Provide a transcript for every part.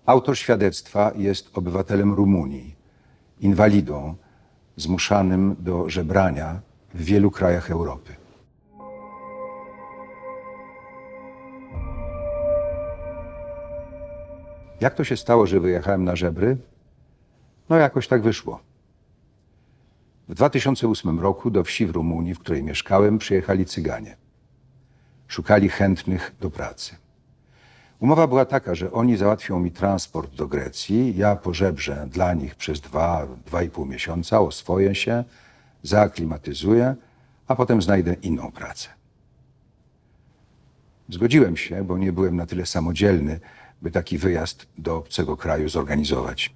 Autor świadectwa jest obywatelem Rumunii, inwalidą, zmuszanym do żebrania w wielu krajach Europy. Jak to się stało, że wyjechałem na żebry? No jakoś tak wyszło. W 2008 roku do wsi w Rumunii, w której mieszkałem, przyjechali Cyganie. Szukali chętnych do pracy. Umowa była taka, że oni załatwią mi transport do Grecji, ja pożebrzę dla nich przez 2–2,5 miesiąca, oswoję się, zaaklimatyzuję, a potem znajdę inną pracę. Zgodziłem się, bo nie byłem na tyle samodzielny, by taki wyjazd do obcego kraju zorganizować.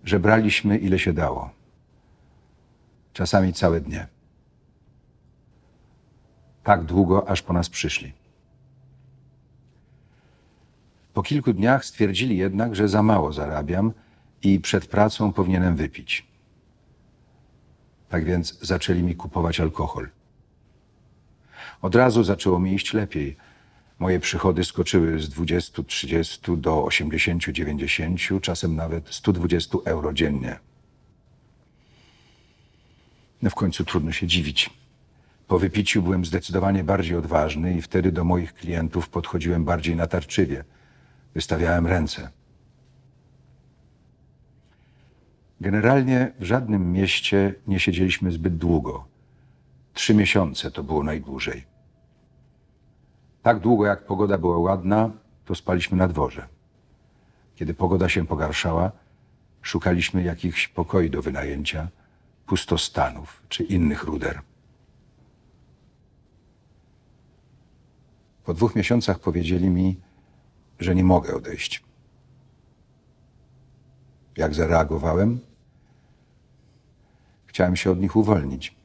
Żebraliśmy ile się dało. Czasami całe dnie. Tak długo, aż po nas przyszli. Po kilku dniach stwierdzili jednak, że za mało zarabiam i przed pracą powinienem wypić. Tak więc zaczęli mi kupować alkohol. Od razu zaczęło mi iść lepiej. Moje przychody skoczyły z 20–30 do 80–90, czasem nawet 120 euro dziennie. No w końcu trudno się dziwić. Po wypiciu byłem zdecydowanie bardziej odważny i wtedy do moich klientów podchodziłem bardziej natarczywie. Wystawiałem ręce. Generalnie w żadnym mieście nie siedzieliśmy zbyt długo. 3 miesiące to było najdłużej. Tak długo jak pogoda była ładna, to spaliśmy na dworze. Kiedy pogoda się pogarszała, szukaliśmy jakichś pokoi do wynajęcia, pustostanów czy innych ruder. Po 2 miesiącach powiedzieli mi, że nie mogę odejść. Jak zareagowałem? Chciałem się od nich uwolnić.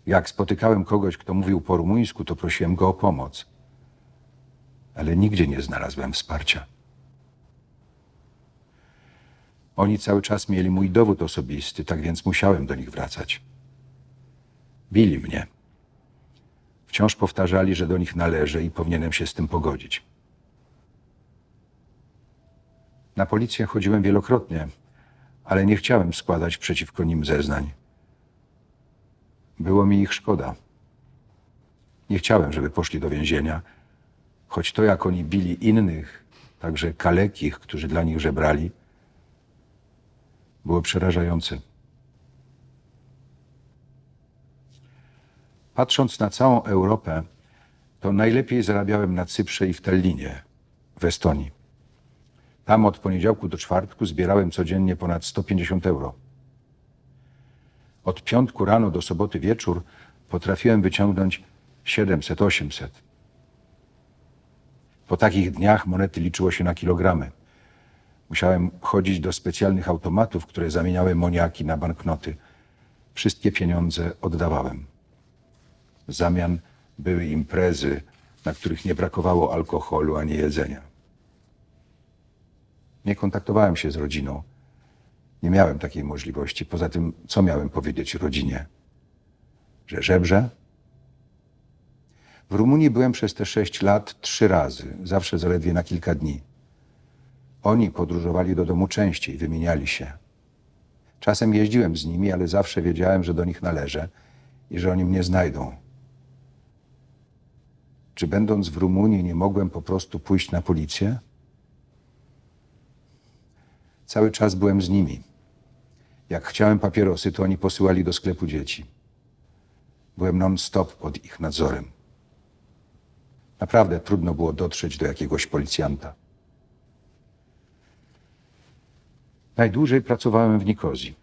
Jak spotykałem kogoś, kto mówił po rumuńsku, to prosiłem go o pomoc. Ale nigdzie nie znalazłem wsparcia. Oni cały czas mieli mój dowód osobisty, tak więc musiałem do nich wracać. Bili mnie. Wciąż powtarzali, że do nich należę i powinienem się z tym pogodzić. Na policję chodziłem wielokrotnie, ale nie chciałem składać przeciwko nim zeznań. Było mi ich szkoda. Nie chciałem, żeby poszli do więzienia, choć to, jak oni bili innych, także kalekich, którzy dla nich żebrali, było przerażające. Patrząc na całą Europę, to najlepiej zarabiałem na Cyprze i w Tallinie, w Estonii. Tam od poniedziałku do czwartku zbierałem codziennie ponad 150 euro. Od piątku rano do soboty wieczór potrafiłem wyciągnąć 700–800. Po takich dniach monety liczyło się na kilogramy. Musiałem chodzić do specjalnych automatów, które zamieniały moniaki na banknoty. Wszystkie pieniądze oddawałem. W zamian były imprezy, na których nie brakowało alkoholu ani jedzenia. Nie kontaktowałem się z rodziną. Nie miałem takiej możliwości. Poza tym, co miałem powiedzieć rodzinie? Że żebrzę? W Rumunii byłem przez te 6 lat 3 razy, zawsze zaledwie na kilka dni. Oni podróżowali do domu częściej, wymieniali się. Czasem jeździłem z nimi, ale zawsze wiedziałem, że do nich należę i że oni mnie znajdą. Czy będąc w Rumunii nie mogłem po prostu pójść na policję? Cały czas byłem z nimi. Jak chciałem papierosy, to oni posyłali do sklepu dzieci. Byłem non-stop pod ich nadzorem. Naprawdę trudno było dotrzeć do jakiegoś policjanta. Najdłużej pracowałem w Nikozji.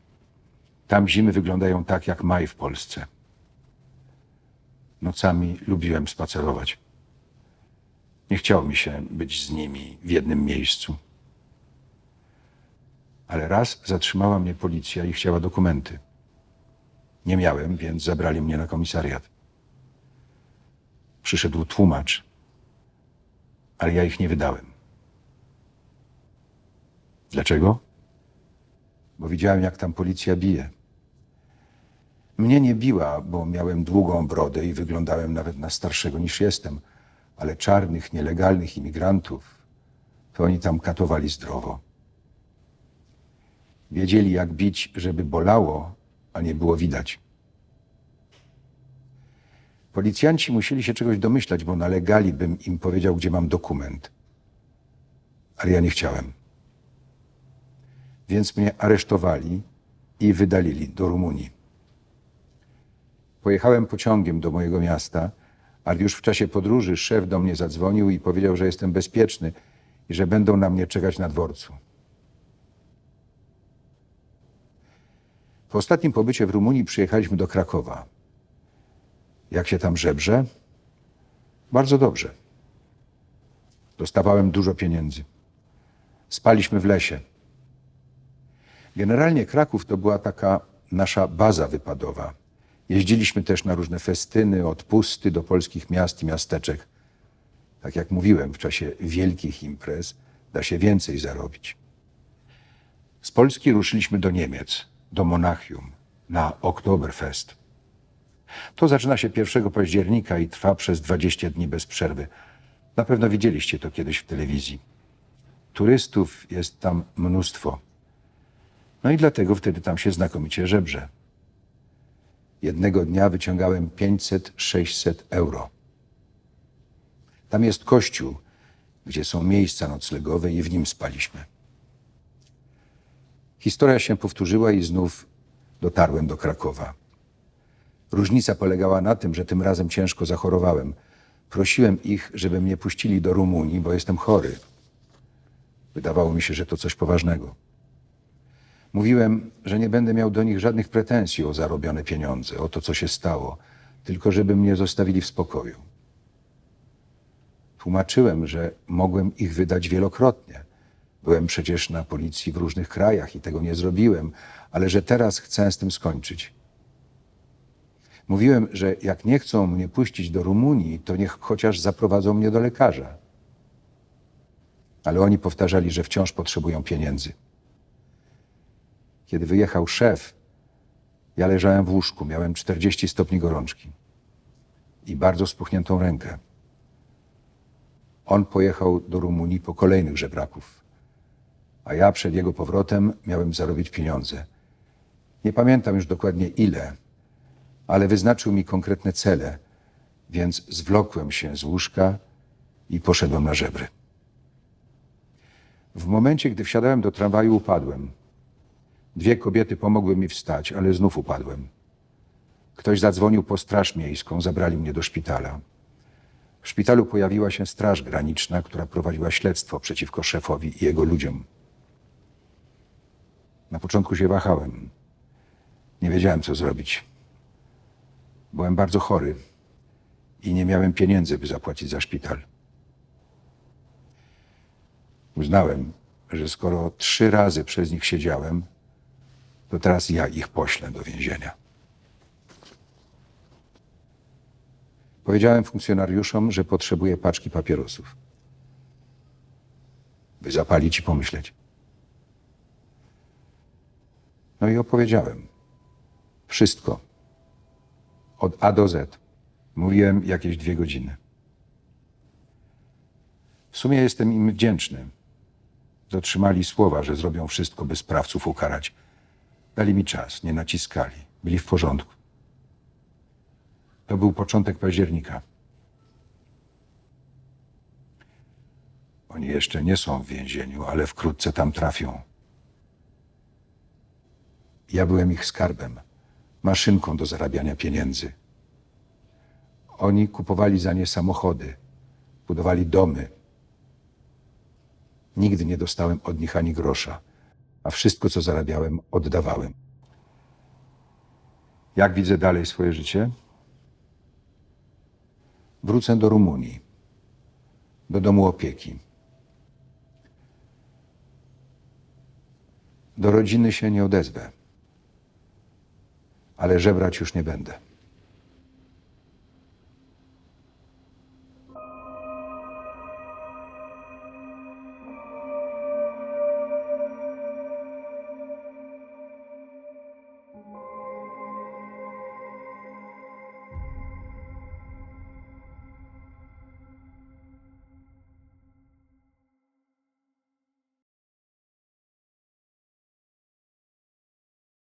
Tam zimy wyglądają tak jak maj w Polsce. Nocami lubiłem spacerować. Nie chciało mi się być z nimi w jednym miejscu. Ale raz zatrzymała mnie policja i chciała dokumenty. Nie miałem, więc zabrali mnie na komisariat. Przyszedł tłumacz, ale ja ich nie wydałem. Dlaczego? Bo widziałem, jak tam policja bije. Mnie nie biła, bo miałem długą brodę i wyglądałem nawet na starszego niż jestem, ale czarnych, nielegalnych imigrantów to oni tam katowali zdrowo. Wiedzieli, jak bić, żeby bolało, a nie było widać. Policjanci musieli się czegoś domyślać, bo nalegali, bym im powiedział, gdzie mam dokument. Ale ja nie chciałem. Więc mnie aresztowali i wydalili do Rumunii. Pojechałem pociągiem do mojego miasta, ale już w czasie podróży szef do mnie zadzwonił i powiedział, że jestem bezpieczny i że będą na mnie czekać na dworcu. Po ostatnim pobycie w Rumunii przyjechaliśmy do Krakowa. Jak się tam żebrze? Bardzo dobrze. Dostawałem dużo pieniędzy. Spaliśmy w lesie. Generalnie Kraków to była taka nasza baza wypadowa. Jeździliśmy też na różne festyny, odpusty do polskich miast i miasteczek. Tak jak mówiłem, w czasie wielkich imprez da się więcej zarobić. Z Polski ruszyliśmy do Niemiec, do Monachium, na Oktoberfest. To zaczyna się 1 października i trwa przez 20 dni bez przerwy. Na pewno widzieliście to kiedyś w telewizji. Turystów jest tam mnóstwo. No i dlatego wtedy tam się znakomicie żebrze. Jednego dnia wyciągałem 500-600 euro. Tam jest kościół, gdzie są miejsca noclegowe i w nim spaliśmy. Historia się powtórzyła i znów dotarłem do Krakowa. Różnica polegała na tym, że tym razem ciężko zachorowałem. Prosiłem ich, żeby mnie puścili do Rumunii, bo jestem chory. Wydawało mi się, że to coś poważnego. Mówiłem, że nie będę miał do nich żadnych pretensji o zarobione pieniądze, o to, co się stało, tylko żeby mnie zostawili w spokoju. Tłumaczyłem, że mogłem ich wydać wielokrotnie. Byłem przecież na policji w różnych krajach i tego nie zrobiłem, ale że teraz chcę z tym skończyć. Mówiłem, że jak nie chcą mnie puścić do Rumunii, to niech chociaż zaprowadzą mnie do lekarza. Ale oni powtarzali, że wciąż potrzebują pieniędzy. Kiedy wyjechał szef, ja leżałem w łóżku, miałem 40 stopni gorączki i bardzo spuchniętą rękę. On pojechał do Rumunii po kolejnych żebraków, a ja przed jego powrotem miałem zarobić pieniądze. Nie pamiętam już dokładnie ile, ale wyznaczył mi konkretne cele, więc zwlokłem się z łóżka i poszedłem na żebry. W momencie, gdy wsiadałem do tramwaju, upadłem. 2 kobiety pomogły mi wstać, ale znów upadłem. Ktoś zadzwonił po straż miejską, zabrali mnie do szpitala. W szpitalu pojawiła się Straż Graniczna, która prowadziła śledztwo przeciwko szefowi i jego ludziom. Na początku się wahałem. Nie wiedziałem, co zrobić. Byłem bardzo chory i nie miałem pieniędzy, by zapłacić za szpital. Uznałem, że skoro 3 razy przez nich siedziałem, to teraz ja ich poślę do więzienia. Powiedziałem funkcjonariuszom, że potrzebuję paczki papierosów, by zapalić i pomyśleć. No i opowiedziałem. Wszystko. Od A do Z. Mówiłem jakieś 2 godziny. W sumie jestem im wdzięczny. Dotrzymali słowa, że zrobią wszystko, by sprawców ukarać. Dali mi czas, nie naciskali. Byli w porządku. To był początek października. Oni jeszcze nie są w więzieniu, ale wkrótce tam trafią. Ja byłem ich skarbem, maszynką do zarabiania pieniędzy. Oni kupowali za nie samochody, budowali domy. Nigdy nie dostałem od nich ani grosza, a wszystko, co zarabiałem, oddawałem. Jak widzę dalej swoje życie? Wrócę do Rumunii, do domu opieki. Do rodziny się nie odezwę, ale żebrać już nie będę.